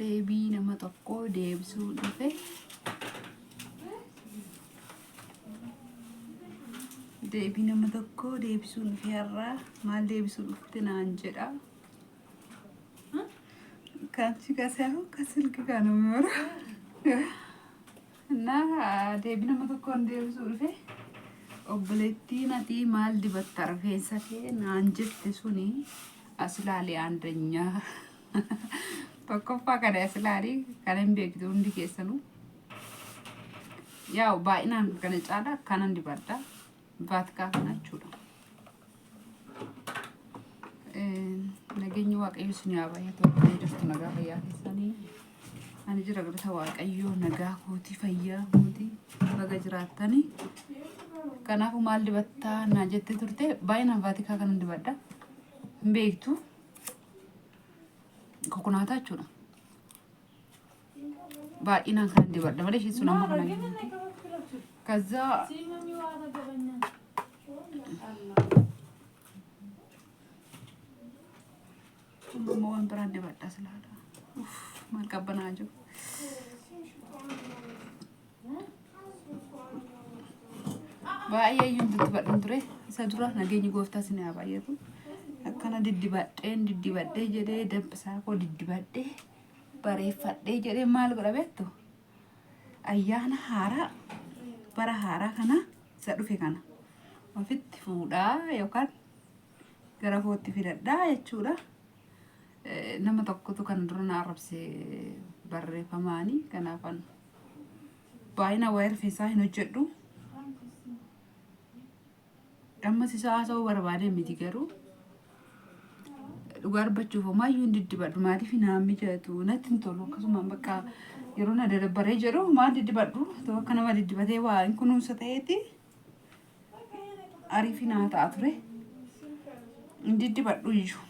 deebii nama tokko deebisuu dhufe deebii nama tokko deebisuu dhufe har'a maal deebisuu dhufte naan jedha kanchi kasaa'u kasilki kanumero እና deebii nama tokko deebisuu dhufe obboleettiin ati maal dibatta rifeensa kee naan jette suni aslaali አንደኛ tokkoffaa kana aslaali kana hin beektu hundi keessanuu yaa'u baay'inaan kana caala kanan dibadha vaatkaa kana jechuudha nageenyi waaqayyo isin haa baay'atu akka jirtu nagaa fayyaa keessanii ani jira galata waaqayyo nagaa kootii fayyaa kootii baga jiraattanii kanaafuu maal dibattaa naa jettee turte baay'inaan vaatikaa kanan dibadha hin beektu kokonaata jechuudha baay'inaan kan dibadha malee isheen sun amma kana ከዛ ሞን ብራንድ በጣ ስላለ ኡፍ ማልቀበናጆ ባያዩን ትትበዱን ድሬ ሰድራ ነገኝ ጎፍታ ስነ ያባየቱ አከና ድድባዴ ጀዴ ደብሳ ኮ ድድባዴ በሬፋዴ ጀዴ ማል ጎረቤቱ አያና ሃራ bara haaraa kana isa dhufe kana ofitti fuudhaa yookaan gara kootti fidadhaa jechuudha nama tokkotu kan dura na arrabse barreeffamaanii kanaafan baay'ina waa'ee rifeensaa hin hojjedhu ammas isa haasa'uu barbaade miti garuu dhugaa dubbachuuf homaayyuu hin diddibadhu maaliif hin mijatu natti hin tolu akkasuma bakka yeroo na dadabbaree jedhu maal diddibadhu ta'u akka nama diddibatee waa hin kunuunsa ta'eeti ariifi naa ta'a ture hin diddibadhu iyyuu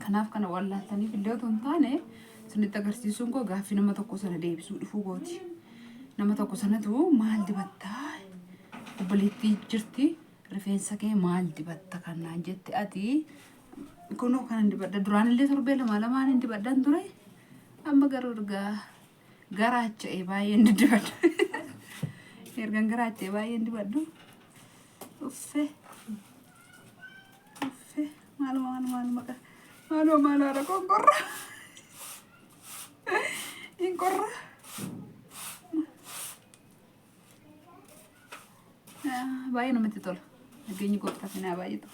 kanaaf kana wallaaltaniif illee otoo hin taane isinitti agarsiisuun koo gaaffii nama tokko sana deebisuu dhufuu kooti nama tokko sanatu maal dibattaa obboleettii jirti rifeensa kee maal dibatta kannaan jette ati kunoo kanan dibadha duraanillee torbee lamaan hin dibadhan ture amma garuu garaacha'e baay'een dibadha ergan garaacha'e baay'een dibadhu uffe maal ara konkorra inkorra baay'ee namatti tola nageenyi gooftaa sinaa baay'eetu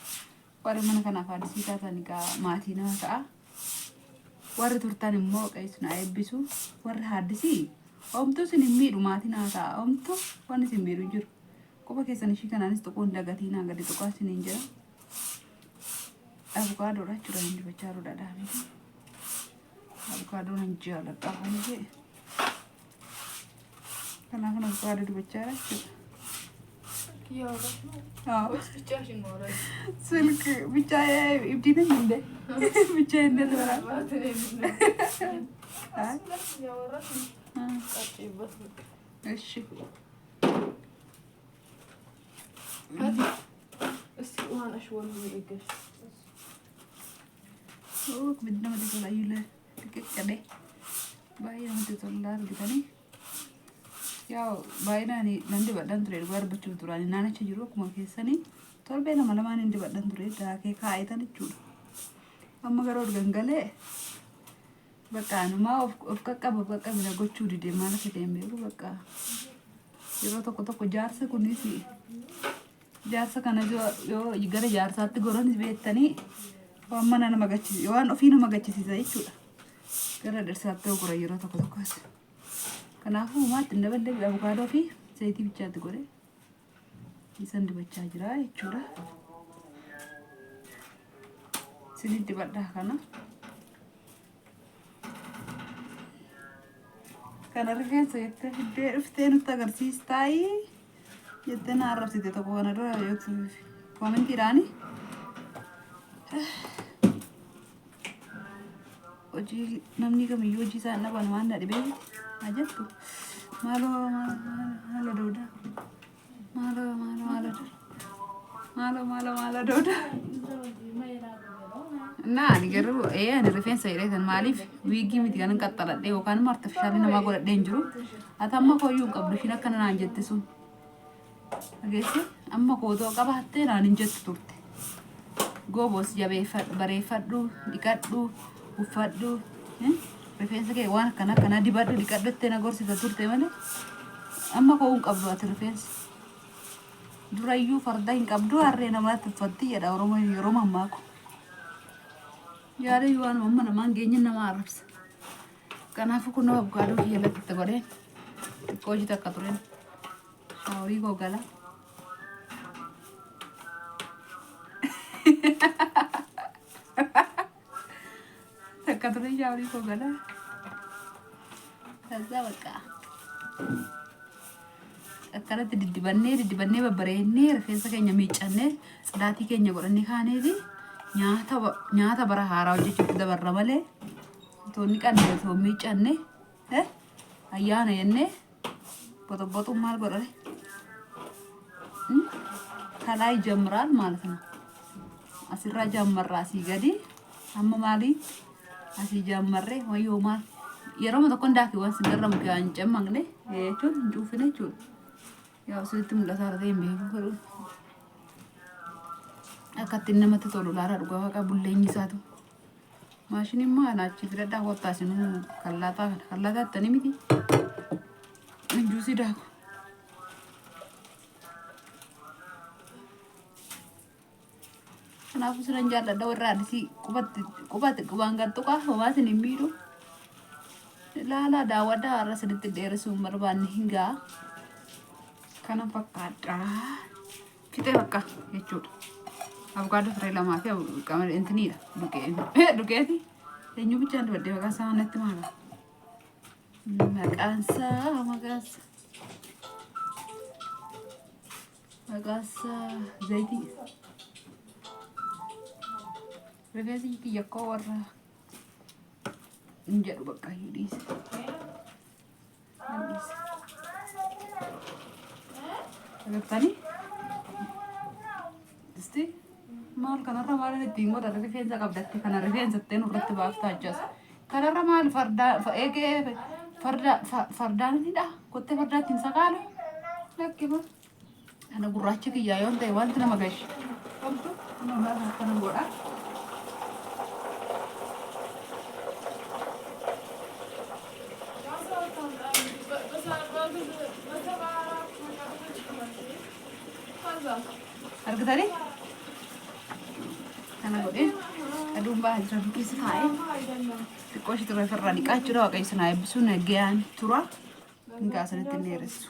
warri mana kanaaf haadhisii taatan egaa maatii nama ta'a warri turtan immoo qeessu na eebbisu warri haaddisii omtuu sin hin miidhu maatii naa ta'a omtuu wanni sin miidhu jiru quba keessan ishii kanaanis tuquun dagatii naa gadi tuqaa sin hin jira avukaadoodha jechuudha hin dibachaa jiru dhadhaamiti avukaadoon hin jaaladha waan jee kanaaf kan avukaadoo dibachaa jira jechuudha ስልክ ብቻ እብዲነኝ እንደ ብቻ እንደተበራ እሺ እስቲ ዋናሽ ወንድ ይገሽ ምንድነው ተላዩለ ትከከለ ባያ ምትተላር ግተኒ ያው ባይናኒ ለንዲ በደን ትሬድ ወርብቹ ቱራኒ ናነች ጅሩ ኩማ ከሰኒ ቶልቤ ለማለማን እንዲ በደን ትሬድ ዳኬ ካይተን ቹ አመገሮ ገንገለ በቃ ነማ ኦፍ ከቀበ በቃ ምነጎቹ ዲዴ ማለት ደምሩ በቃ ይሮ ተቆ ጃርሰ ኩኒሲ ጃርሰ ከነጆ ዮ ይገረ ጃርሳት ጎሮን ቤተኒ ወመናነ መገች ዮዋን ኦፊኑ መገች ሲዛይ ቹ ገረ ደርሳት ጎሮ ይሮ ተቆስ kanaafuu maatti indabaldee avukaadoo fi zayitii bichaatti godhe isan dibachaa jira jechuudha isinit dibadhaa kana rifeensa jettee fiddee dhuftee nutti agarsiistaayi jettee na arrabsite tokko kana dura koomentiidhaani hojii namni kamiyyuu hojii isaa hin dhaban waan na dhibee ajattu malo doda malo doda Ani garuu ani rifeensa hidheetan maaliif wiigii miti kan qaxxaladhe yookaan immoo artifishaalii namaa godhadhee hin jiru. Ati amma kooyyuu hin qabdu ishiin akkana naan jette sun. Dhageesse amma kootoo qabaattee naan hin jettu turte. Goobos jabeeffadhu bareeffadhu dhiqadhu uffadhu rifeensa kee waan akkana dibadhu dhiqadhu itti na gorsita turte malee amma koo hin qabdu ati rifeensa. Durayyuu farda hin qabdu harree namaatti uffatti jedha Oromoon yeroo mammaaku. Yaada waan mamma namaan geenye nama arrabsa. Kanaafuu kun nama bukaaduu kiyya lafitti godheen xiqqoo hojii takka tureen shaaworii koo gala. Takka tureen shaaworii koo gala. Kaza bakka. Akkanatti diddibannee babbareennee rifeensa keenya miiccannee sadaatii keenya godhannee kaaneeti. Nyaata bara haaraa hojjechuutti dabarra malee toonni qannee osoo miiccanne ayyaana jennee boxoboxuun maal godhane kalaa ijamraal ማለት ነው asirraa jammarraa asii gadi amma maalii asii jammarree wayyoo maal yeroo tokko ndaakiiwwan sinirra mukaa hin cammanne jechuun hin cuufine jechuudha yaa osoo mul'ataa irra ta'e hin beeku akkatti namatti tolu laara dhugaa waaqa bulleenyi isaatu maashiniin maan achi filadhaa kottaasinu kallaataa attanii miti injuusii daaku kanaafuu sinan jaalladha warra addisii qubatti qubaan gattuqaa homaasin hin miidhu laalaa daawwadhaa har'a sinitti dheerisuun barbaanne hingaa kana fakkaadhaa fixee bakka jechuudha. Avocado free lama fi kamar intini da dukeeti eenyu bichaan dibadde maqaansaa natti maala maqaansaa zayitii rifeensi kiyya koo warra hin jedhu bakka dhiise agartanii isti maal kanarra maal ittiin godha rifeensa qabdatte kana rifeensattee nurratti baaftaa jechuudha. Kanarra maal fardaanidha kottee fardaattiin sakaalu lakkima ana gurraacha kiyyaa yoon ta'e wanti nama gashi qabdu nama akkana godha. Argatanii kana godheen aduun bahaa jira bukeessa taa'ee xiqqoo ishee ture ofirraa dhiqaa jechuudha waaqayyo sana eebbisuun nagayaan tura hin kaasanitti hin dheeressu.